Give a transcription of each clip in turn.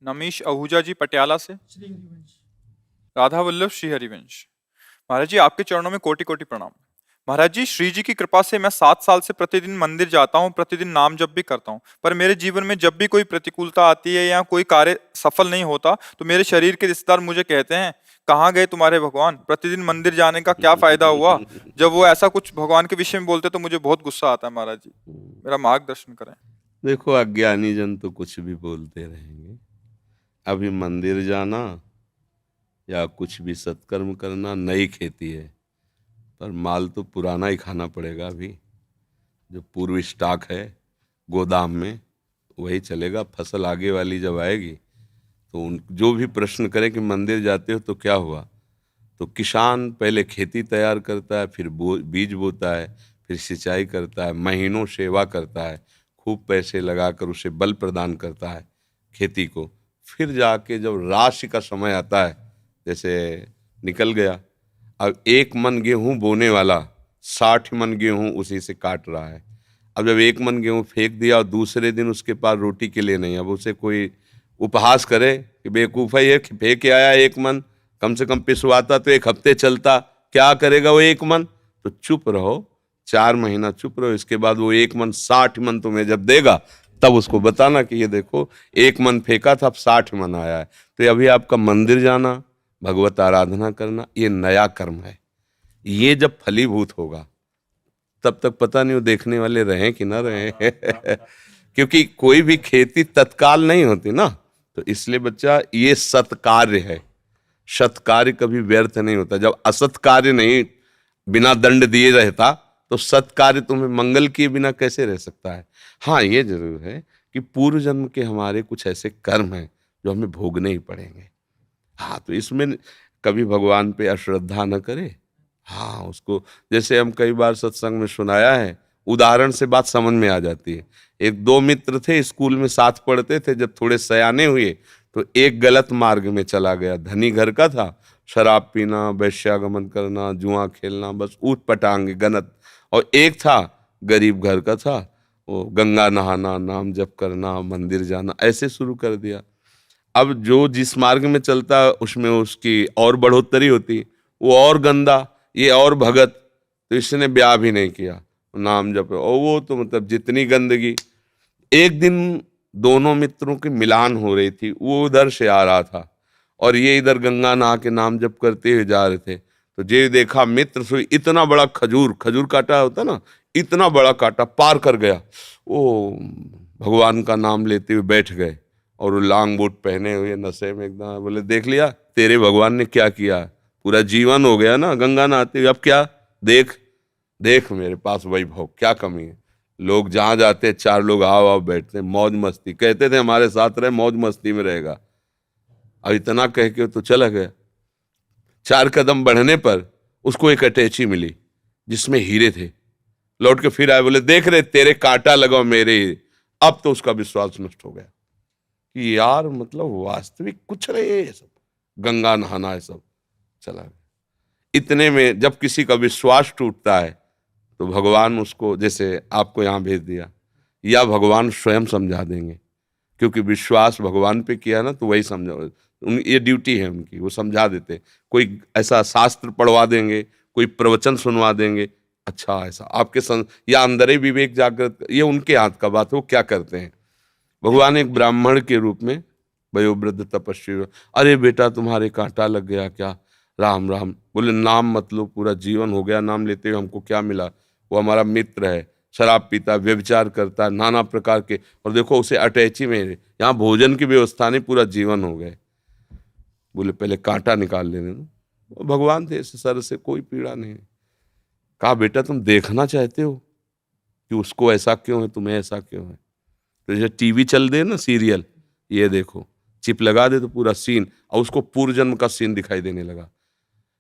नमीश आहूजा जी पटियाला से। श्री हरिवंश। राधा वल्लभ श्री हरिवंश। महाराज जी आपके चरणों में कोटि कोटि प्रणाम। महाराज जी श्री जी की कृपा से मैं 7 साल से प्रतिदिन मंदिर जाता हूँ, प्रतिदिन नाम जप भी करता हूँ, पर मेरे जीवन में जब भी कोई प्रतिकूलता आती है या कोई कार्य सफल नहीं होता तो मेरे शरीर के रिश्तेदार मुझे कहते हैं, कहाँ गए तुम्हारे भगवान, प्रतिदिन मंदिर जाने का क्या फायदा हुआ। जब वो ऐसा कुछ भगवान के विषय में बोलते तो मुझे बहुत गुस्सा आता है। महाराज जी मेरा मार्गदर्शन करें। देखो, अज्ञानी जन तो कुछ भी बोलते रहेंगे। अभी मंदिर जाना या कुछ भी सत्कर्म करना नई खेती है, पर माल तो पुराना ही खाना पड़ेगा। अभी जो पूर्व स्टॉक है गोदाम में वही चलेगा। फसल आगे वाली जब आएगी तो उन जो भी प्रश्न करें कि मंदिर जाते हो तो क्या हुआ, तो किसान पहले खेती तैयार करता है, फिर बीज बोता है, फिर सिंचाई करता है, महीनों सेवा करता है, खूब पैसे लगाकर उसे बल प्रदान करता है खेती को। फिर जाके जब राशि का समय आता है, जैसे निकल गया, अब 1 मन गेहूं बोने वाला 60 मन गेहूं उसी से काट रहा है। अब जब 1 मन गेहूं फेंक दिया और दूसरे दिन उसके पास रोटी के लिए नहीं, अब उसे कोई उपहास करे कि बेवकूफ़ है ये, फेंक के आया 1 मन, कम से कम पिसवाता तो 1 हफ्ते चलता, क्या करेगा वो 1 मन। तो चुप रहो, 4 महीना चुप रहो, इसके बाद वो 1 मन 60 मन तुम्हें जब देगा तब उसको बताना कि ये देखो 1 मन फेंका था, अब 60 मन आया है। तो अभी आपका मंदिर जाना, भगवत आराधना करना, ये नया कर्म है। ये जब फलीभूत होगा तब तक पता नहीं वो देखने वाले रहें कि ना रहें क्योंकि कोई भी खेती तत्काल नहीं होती ना। तो इसलिए बच्चा, ये सत्कार्य है। सत्कार्य कभी व्यर्थ नहीं होता। जब असत कार्य नहीं बिना दंड दिए रहता तो सत्कार्य तुम्हें मंगल किए बिना कैसे रह सकता है। हाँ, ये जरूर है कि पूर्व जन्म के हमारे कुछ ऐसे कर्म हैं जो हमें भोगने ही पड़ेंगे। हाँ, तो इसमें कभी भगवान पे अश्रद्धा न करे। हाँ, उसको जैसे हम कई बार सत्संग में सुनाया है, उदाहरण से बात समझ में आ जाती है। 1-2 मित्र थे, स्कूल में साथ पढ़ते थे। जब थोड़े सयाने हुए तो एक गलत मार्ग में चला गया। धनी घर का था, शराब पीना, वैश्यागमन करना, जुआ खेलना, बस ऊट पटांग गनत। और एक था गरीब घर का था, वो गंगा नहाना, नाम जप करना, मंदिर जाना, ऐसे शुरू कर दिया। अब जो जिस मार्ग में चलता उसमें उसकी और बढ़ोतरी होती, वो और गंदा, ये और भगत। तो इसने ब्याह भी नहीं किया, नाम जप, और वो तो मतलब जितनी गंदगी। एक दिन दोनों मित्रों की मिलान हो रही थी, वो उधर से आ रहा था और ये इधर गंगा नहा के नाम जप करते हुए जा रहे थे। तो जे देखा मित्र से इतना बड़ा खजूर, खजूर काटा होता ना, इतना बड़ा काटा पार कर गया। वो भगवान का नाम लेते हुए बैठ गए और वो लॉन्ग बूट पहने हुए नशे में एकदम। बोले, देख लिया तेरे भगवान ने क्या किया, पूरा जीवन हो गया ना गंगा नहाते हुए, अब क्या, देख देख मेरे पास वैभव, क्या कमी है। लोग जहाँ जाते हैं 4 लोग आओ आओ बैठते हैं, मौज मस्ती, कहते थे हमारे साथ रहे, मौज मस्ती में रहेगा। अब इतना कह के तो चला गया। 4 कदम बढ़ने पर उसको एक अटैची मिली जिसमें हीरे थे। लौट के फिर आए, बोले, देख रहे तेरे कांटा लगाओ मेरे ही। अब तो उसका विश्वास नष्ट हो गया कि यार मतलब वास्तविक कुछ रहे ये सब, गंगा नहाना है सब, चला गया। इतने में जब किसी का विश्वास टूटता है तो भगवान उसको, जैसे आपको यहाँ भेज दिया, या भगवान स्वयं समझा देंगे, क्योंकि विश्वास भगवान पे किया ना तो वही समझा, ये ड्यूटी है उनकी, वो समझा देते। कोई ऐसा शास्त्र पढ़वा देंगे, कोई प्रवचन सुनवा देंगे, अच्छा ऐसा आपके या अंदर ही विवेक जागृत, ये उनके हाथ का बात है, वो क्या करते हैं। भगवान एक ब्राह्मण के रूप में वयोवृद्ध तपस्वी, अरे बेटा तुम्हारे कांटा लग गया क्या, राम राम। बोले, नाम मत लो, पूरा जीवन हो गया नाम लेते हुए, हमको क्या मिला। वो हमारा मित्र है, शराब पीता, व्यभिचार करता है, नाना प्रकार के, और देखो उसे अटैची में, यहाँ भोजन की व्यवस्था नहीं, पूरा जीवन हो गए। बोले, पहले कांटा निकाल लेने दो। भगवान थे, सर से कोई पीड़ा नहीं। कहा, बेटा तुम देखना चाहते हो कि उसको ऐसा क्यों है, तुम्हें ऐसा क्यों है। तो जैसे टीवी चल दे ना सीरियल, ये देखो, चिप लगा दे तो पूरा सीन, और उसको पूर्व जन्म का सीन दिखाई देने लगा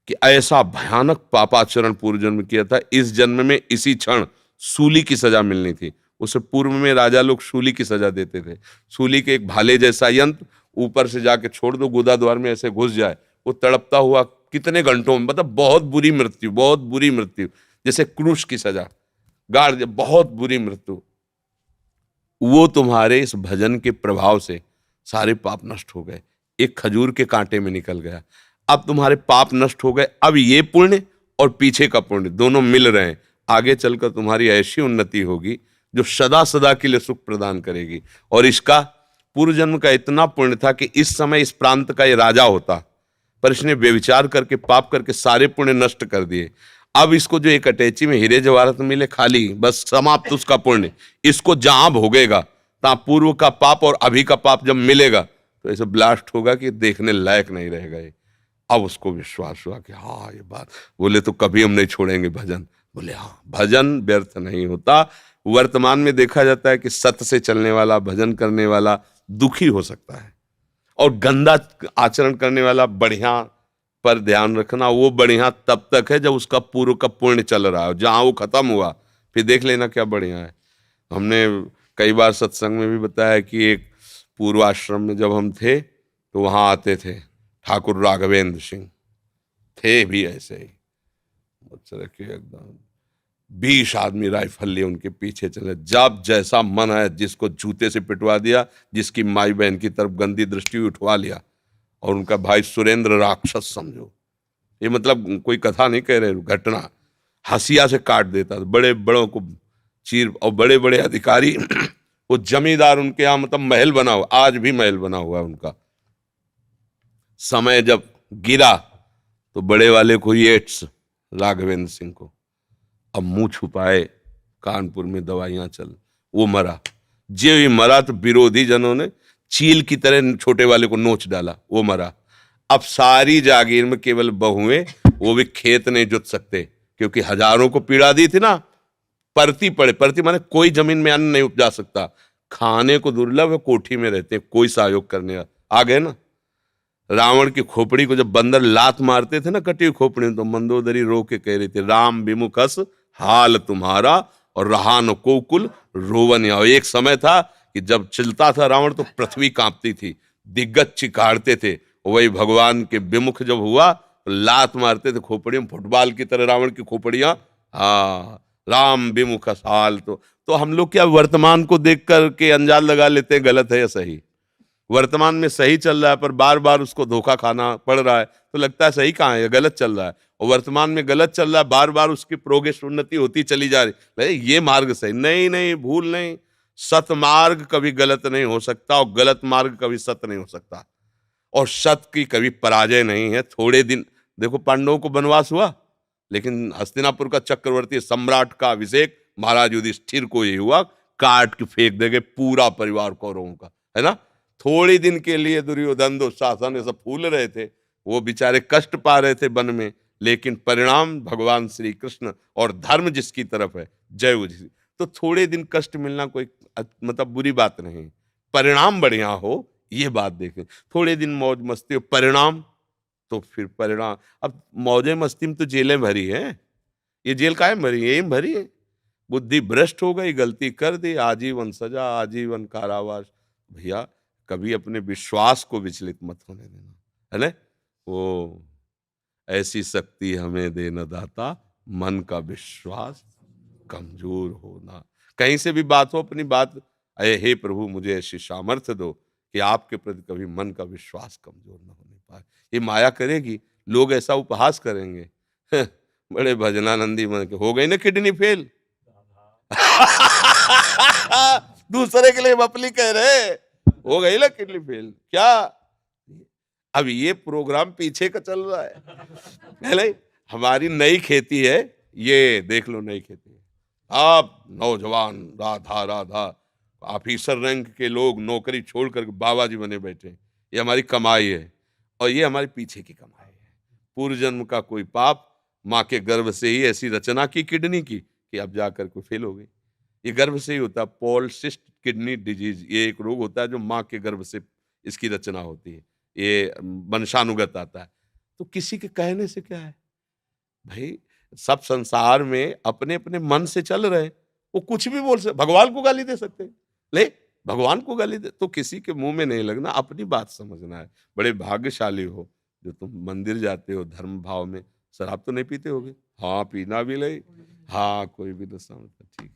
कि ऐसा भयानक पापाचरण पूर्व जन्म किया था, इस जन्म में इसी क्षण सूली की सजा मिलनी थी। उससे पूर्व में राजा लोग सूली की सजा देते थे। सूली के एक भाले जैसा यंत्र, ऊपर से जाके छोड़ दो, गुदा द्वार में ऐसे घुस जाए, वो तड़पता हुआ कितने घंटों में, मतलब बहुत बुरी मृत्यु, बहुत बुरी मृत्यु, जैसे क्रूश की सजा, गाड़, बहुत बुरी मृत्यु। वो तुम्हारे इस भजन के प्रभाव से सारे पाप नष्ट हो गए, एक खजूर के कांटे में निकल गया। अब तुम्हारे पाप नष्ट हो गए, अब ये पुण्य और पीछे का पुण्य दोनों मिल रहे हैं। आगे चलकर तुम्हारी ऐसी उन्नति होगी जो सदा सदा के लिए सुख प्रदान करेगी। और इसका पूर्व जन्म का इतना पुण्य था कि इस समय इस प्रांत का ये राजा होता, पर इसने व्यभिचार करके पाप करके सारे पुण्य नष्ट कर दिए। अब इसको जो एक अटैची में हीरे जवाहरात मिले खाली, बस समाप्त उसका पुण्य। इसको जहां भोगेगा तहां पूर्व का पाप और अभी का पाप जब मिलेगा तो ऐसे ब्लास्ट होगा कि देखने लायक नहीं रहेगा ये। अब उसको विश्वास हुआ कि हाँ ये बात, बोले तो कभी हम नहीं छोड़ेंगे भजन। बोले हाँ, भजन व्यर्थ नहीं होता। वर्तमान में देखा जाता है कि सत्य से चलने वाला, भजन करने वाला दुखी हो सकता है, और गंदा आचरण करने वाला बढ़िया। पर ध्यान रखना, वो बढ़िया तब तक है जब उसका पूर्व का पुण्य चल रहा है। जहां वो खत्म हुआ फिर देख लेना क्या बढ़िया है। हमने कई बार सत्संग में भी बताया कि एक पूर्वाश्रम में जब हम थे तो वहां आते थे ठाकुर राघवेंद्र सिंह, थे भी ऐसे ही एकदम 20 आदमी राइफल लिए उनके पीछे चले। जब जैसा मन है जिसको जूते से पिटवा दिया, जिसकी माई बहन की तरफ गंदी दृष्टि उठवा लिया। और उनका भाई सुरेंद्र राक्षस समझो, ये मतलब कोई कथा नहीं कह रहे, घटना। हंसिया से काट देता, बड़े बड़ों को चीर। और बड़े बड़े अधिकारी वो जमींदार उनके यहाँ मतलब महल बना हुआ, आज भी महल बना हुआ उनका। समय जब गिरा तो बड़े वाले को एड्स, राघवेंद्र सिंह को। अब मुंह छुपाए, कानपुर में दवाइयां चल, वो मरा। जो ही मरा तो विरोधी जनों ने चील की तरह छोटे वाले को नोच डाला, वो मरा। अब सारी जागीर में केवल बहुएं, वो भी खेत नहीं जुत सकते क्योंकि हजारों को पीड़ा दी थी ना। परती पड़े, परती माने कोई जमीन में अन्न नहीं उपजा सकता, खाने को दुर्लभ है, कोठी में रहते हैं, कोई सहयोग करने आ गए ना। रावण की खोपड़ी को जब बंदर लात मारते थे ना, कटी हुई खोपड़ी, तो मंदोदरी रो के कह रही थी, राम विमुखस हाल तुम्हारा और रहा न कोकुल रोवन। एक समय था कि जब चलता था रावण तो पृथ्वी कांपती थी, दिग्गज चिकाड़ते थे। वही भगवान के विमुख जब हुआ तो लात मारते थे खोपड़ियों, फुटबॉल की तरह रावण की खोपड़ियां। हाँ, राम विमुख हाल। तो हम लोग क्या वर्तमान को देख करके अंजाद लगा लेते हैं गलत है या सही। वर्तमान में सही चल रहा है पर बार बार उसको धोखा खाना पड़ रहा है तो लगता है सही कहाँ है, गलत चल रहा है। और वर्तमान में गलत चल रहा है, बार बार उसकी प्रोग्रेस उन्नति होती चली जा रही, ये मार्ग सही नहीं, नहीं भूल नहीं। सत मार्ग कभी गलत नहीं हो सकता और गलत मार्ग कभी सत्य नहीं हो सकता, और सत्य की कभी पराजय नहीं है। थोड़े दिन देखो, पांडवों को वनवास हुआ लेकिन हस्तिनापुर का चक्रवर्ती सम्राट का अभिषेक महाराज युधिष्ठिर को ही हुआ, काट के फेंक देंगे पूरा परिवार कौरवों का, है ना। थोड़ी दिन के लिए दुर्योधन दुशासन ये सब फूल रहे थे, वो बेचारे कष्ट पा रहे थे वन में, लेकिन परिणाम भगवान श्री कृष्ण और धर्म जिसकी तरफ है, जय उसी। तो थोड़े दिन कष्ट मिलना कोई मतलब बुरी बात नहीं, परिणाम बढ़िया हो ये बात देखें। थोड़े दिन मौज मस्ती हो, परिणाम तो फिर परिणाम। अब मौजे मस्ती में तो जेलें भरी हैं, ये जेल काहे भरी है, यही भरी है। बुद्धि भ्रष्ट हो गई, गलती कर दी, आजीवन सजा, आजीवन कारावास। भैया कभी अपने विश्वास को विचलित मत होने देना, है ना। वो ऐसी शक्ति हमें देना दाता, मन का विश्वास कमजोर होना। कहीं से भी बात हो, अपनी बात, अरे हे प्रभु मुझे ऐसी सामर्थ्य दो कि आपके प्रति कभी मन का विश्वास कमजोर न होने पाए। ये माया करेगी, लोग ऐसा उपहास करेंगे बड़े भजनानंदी मन के हो गई ना किडनी फेल दूसरे के लिए बपली कह रहे, हो गई ना किडनी फेल क्या। अब ये प्रोग्राम पीछे का चल रहा है नहीं? हमारी नई खेती है, ये देख लो नई खेती है। आप नौजवान राधा राधा ऑफिसर रैंक के लोग नौकरी छोड़कर बाबा जी बने बैठे, ये हमारी कमाई है और ये हमारे पीछे की कमाई है। पूर्व जन्म का कोई पाप, माँ के गर्भ से ही ऐसी रचना की किडनी की कि अब जाकर कोई फेल हो गई। ये गर्भ से ही होता है, पॉलिसिस्टिक किडनी डिजीज, ये एक रोग होता है जो माँ के गर्भ से इसकी रचना होती है, ये वंशानुगत आता है। तो किसी के कहने से क्या है भाई, सब संसार में अपने अपने मन से चल रहे हैं, वो कुछ भी बोल सकते, भगवान को गाली दे सकते हैं, ले भगवान को गाली दे, तो किसी के मुंह में नहीं लगना, अपनी बात समझना है। बड़े भाग्यशाली हो जो तुम मंदिर जाते हो धर्म भाव में। शराब तो नहीं पीते होगे? हाँ, पीना भी ले, हाँ कोई भी दशा, ठीक।